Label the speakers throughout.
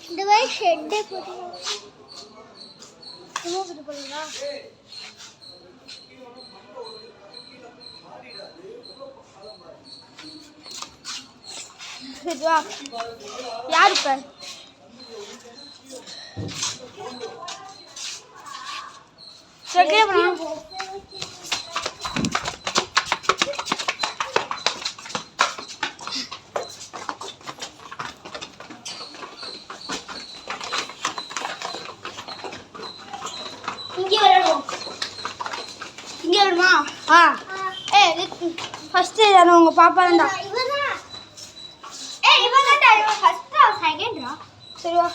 Speaker 1: இந்த மாதிரி ஷெட்டே போடுறீங்களா? யார் இப்ப இங்கே வருமா? ஃபர்ஸ்ட் உங்க பாப்பா தான்டா. சரி வா.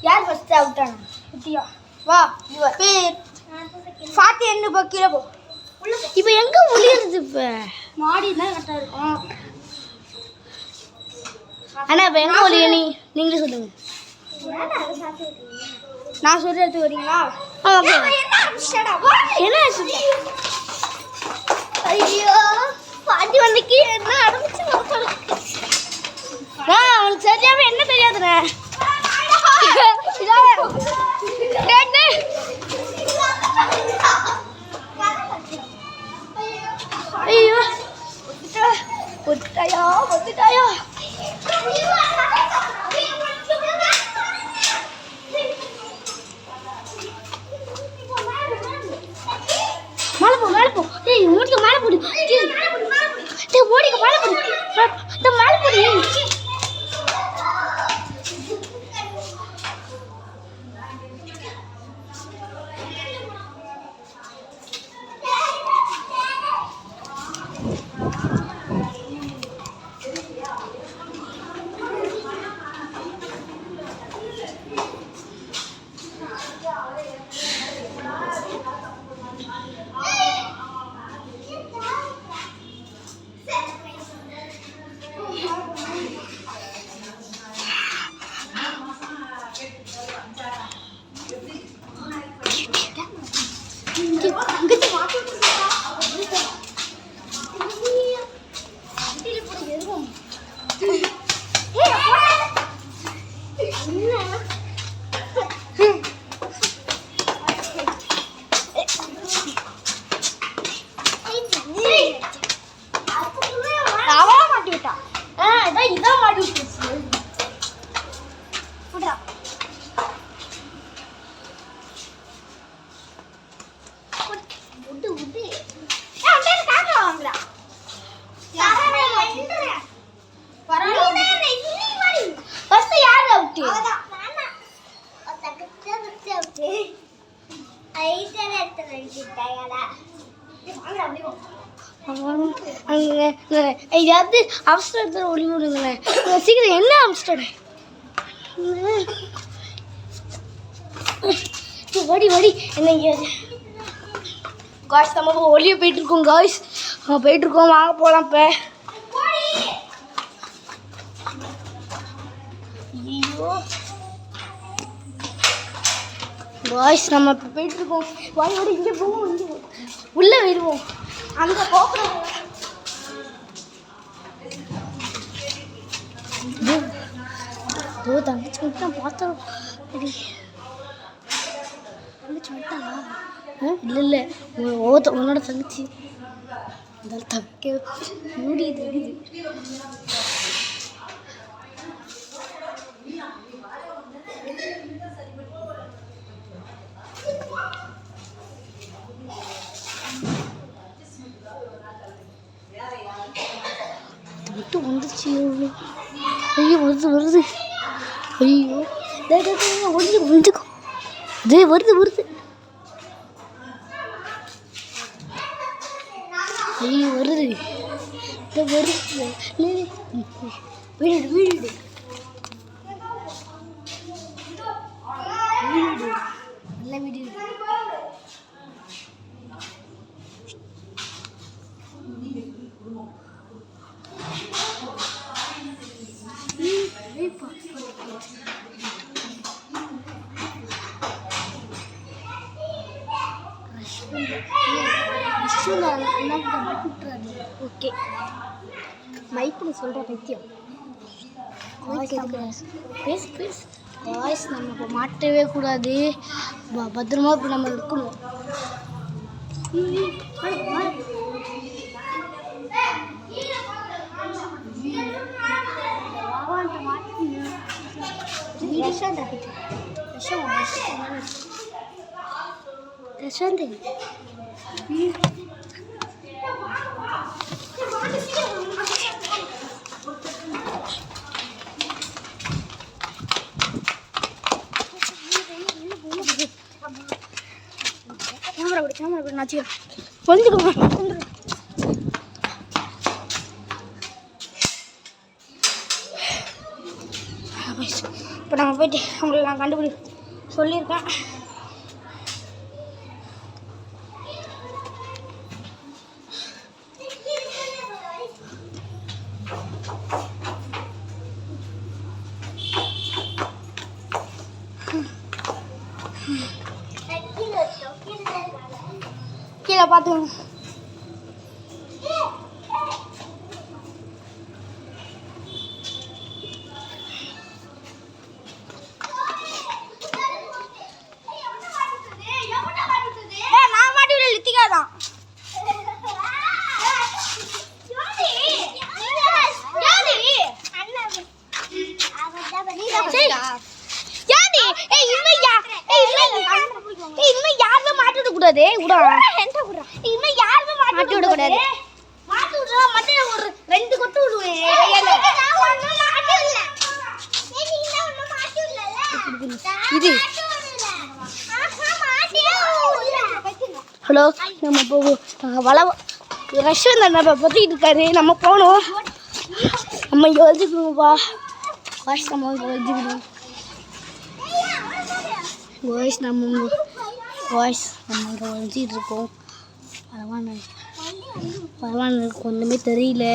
Speaker 1: யார் ஃபர்ஸ்ட் அவுட் ஆனா? குட்டியா வா. ஃபாத்தி என்ன போ கீழே போ. இப்போ எங்க முடியுது? இப்போ மாடி தான் கரெக்டா இருக்கும். அண்ணா இப்போ எங்க முடியும்? நீங்களே சொல்லுங்க. நான் சொல்ற இடத்துக்கு வரீங்களா? என்ன ஐயோ பாட்டி வந்து கீழே என்ன ஆரம்பிச்சு அவனுக்கு சரியாவே என்ன தெரியாதுண்ணே. ஐயோ ஒத்துட்டாயா ஒத்துட்டாயா. மேலே போ மேலே போ. ஏய் ஓடிக்க மேலே போடு. ஓடிக்க மேலே போடு. மேலே போடு. இதான் மாட்டி விட்டுருச்சு. ஏதாவது அவசரத்தில் ஒளி விடுங்களேன் சீக்கிரம். என்ன அவசரம்? வடி வடி என்ன காய்ஸ் நம்ம ஒளிய போயிட்டு இருக்கோம். காய்ஸ் நம்ம போயிட்டு இருக்கோம். வாங்க போகலாம். இப்போ ஐயோ காய்ஸ் நம்ம இப்போ போயிட்டு இருக்கோம். வாயோட இங்கே போவோம். இங்கே உள்ளே போயிடுவோம். அங்கே போகிறோம். தங்கச்சி மட்டும் தான் பார்த்தோம். தங்கச்சி மட்டும்டா? இல்லை இல்லை உன்னோட தங்கச்சி தக்க மூடிது இருக்குது. மட்டும் வந்துச்சு. ஐயோ வருது வருது. ஐயோ ஒழிஞ்சுக்கும் ஒழிஞ்சுக்கும். இதே வருது வருது. ஐயோ வருது. இதை வருது. வீடு வீடு வீடு நல்ல வீடு. ஓகே மைக்கில் சொல்கிற பைத்தியம் பேசு பேசு வாய்ஸ் நம்ம இப்போ மாட்டவே கூடாது பத்திரமா இப்போ நம்ம இருக்கணும் கேமரா கூட நாச்சு கொஞ்சம் இப்போ நம்ம போயிட்டு அவங்களை நான் கண்டுபிடி சொல்லியிருக்கேன் கீழே பார்த்துக்கோங்க நான் மாட்டி விட லித்திகா தான் யாருமே மாட்டி விடக்கூடாது மாட்டி விடக்கூடாது மாட்டி விடுறா மட்டும் ஒரு 2 கொட்டு விடுவேன் இது ஹலோ நம்ம போவோம் வளவ ரஷ்யன் நம்ம பற்றிட்டு இருக்காரு நம்ம போகணும் நம்ம இங்கே வச்சுக்கணும்ப்பா வாய்ஸ் நம்ம இங்கே வச்சுக்கணும் வாய்ஸ் நம்ம இங்கே வச்சுட்டு இருக்கோம் பரவாயில்ல எனக்கு ஒன்றுமே தெரியல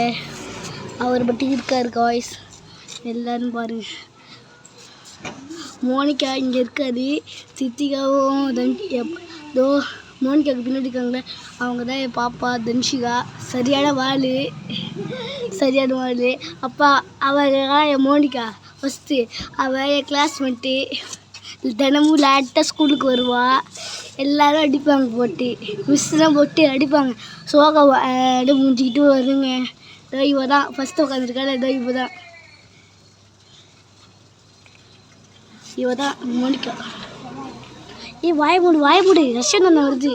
Speaker 1: அவர் பற்றி இருக்காரு வாய்ஸ் எல்லாரும் பாருங்க மோனிகா இங்கே இருக்காது சித்திகாவும் தோ மோனிகாவுக்கு பின்னாடி இருக்காங்களே அவங்க தான் என் பாப்பா தன்ஷிகா சரியான வாழ் அப்பா அவள் என் மோனிகா ஃபஸ்ட்டு அவள் என் கிளாஸ்மேட்டு தினமும் லேட்டாக ஸ்கூலுக்கு வருவாள் எல்லோரும் அடிப்பாங்க போட்டு மிஸ்லாம் போட்டு அடிப்பாங்க சோகா முடிஞ்சிக்கிட்டு வருங்க இவ தான் ஃபஸ்ட்டு உட்காந்துருக்காள் இவ தான் மோனிகா வாய மூடு ரஷ்யன் தானே வருது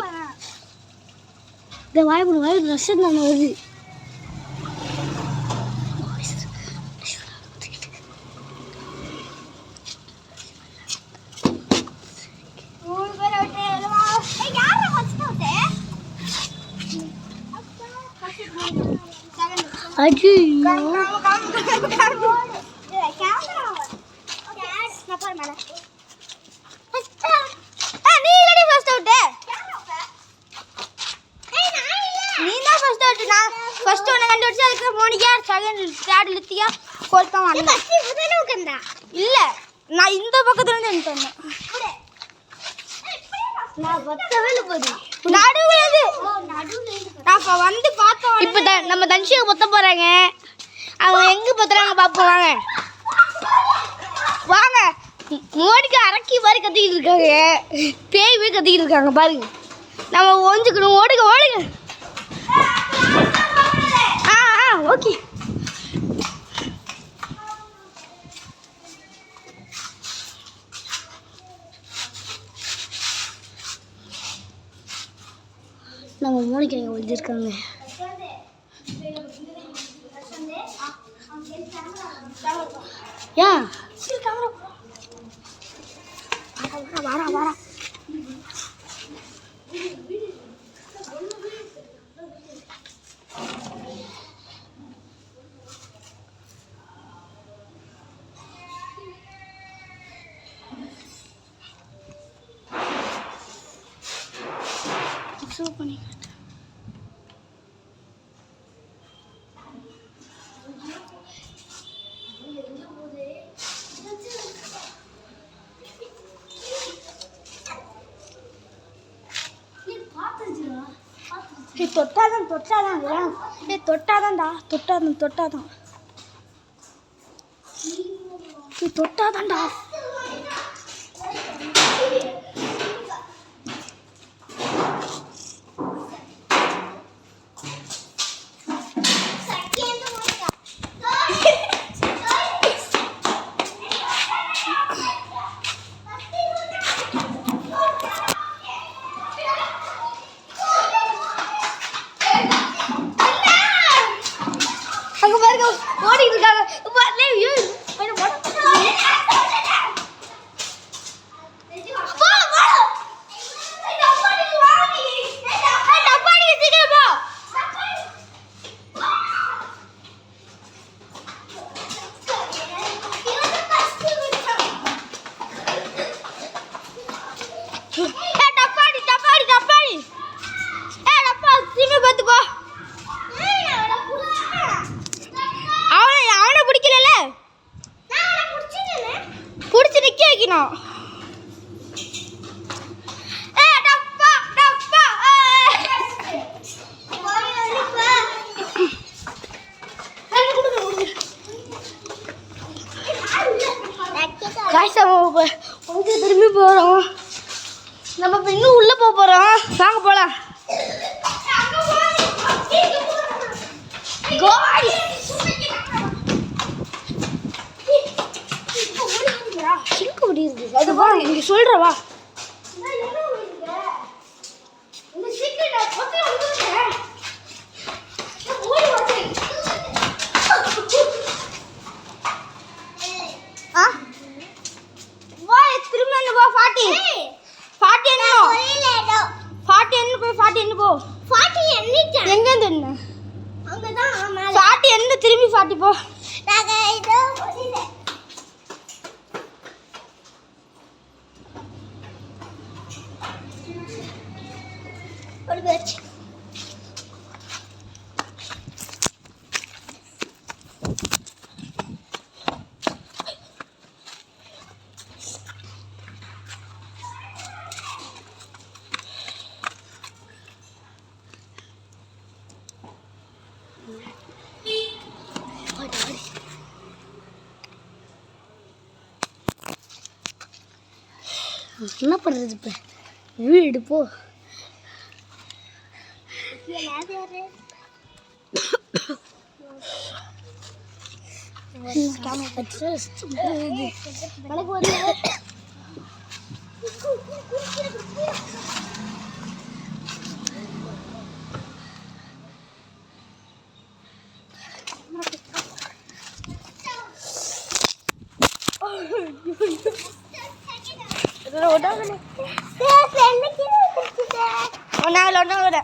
Speaker 1: வாய மூடு ரஷ்யன் தானே வருது இல்ல நான் இந்த பக்கத்துல இருந்து வந்து பார்த்தோம் இப்ப நம்ம தன்ஷியை பொத்த போறாங்க அவங்க எங்க பொத்துறாங்க பாப்போம் வாங்க மோனிகா அரக்கி மாதிரி கத்திக்கிட்டு இருக்காங்க பேய் போய் கத்திக்கிட்டு இருக்காங்க பாருங்க நம்ம ஒஞ்சுக்கணும் ஓடுங்க ஓகே நம்ம மோனிகா இங்கே ஒழிஞ்சிருக்காங்க ஏன் வாரா பண்ணி தொட்டாதான் தொட்டாதான்டா. அங்க பாருங்க ஓடிட்டு இருக்காங்க. திரும்பி போறோம். நம்ம இப்ப இன்னும் உள்ள போறோம். வாங்க போலாம். அது வா இங்க சொல்றவா. திரும்பி பாட்டி போ. என்ன பண்ணுறது இப்போ? வீடு போ. ஒன்னாவில்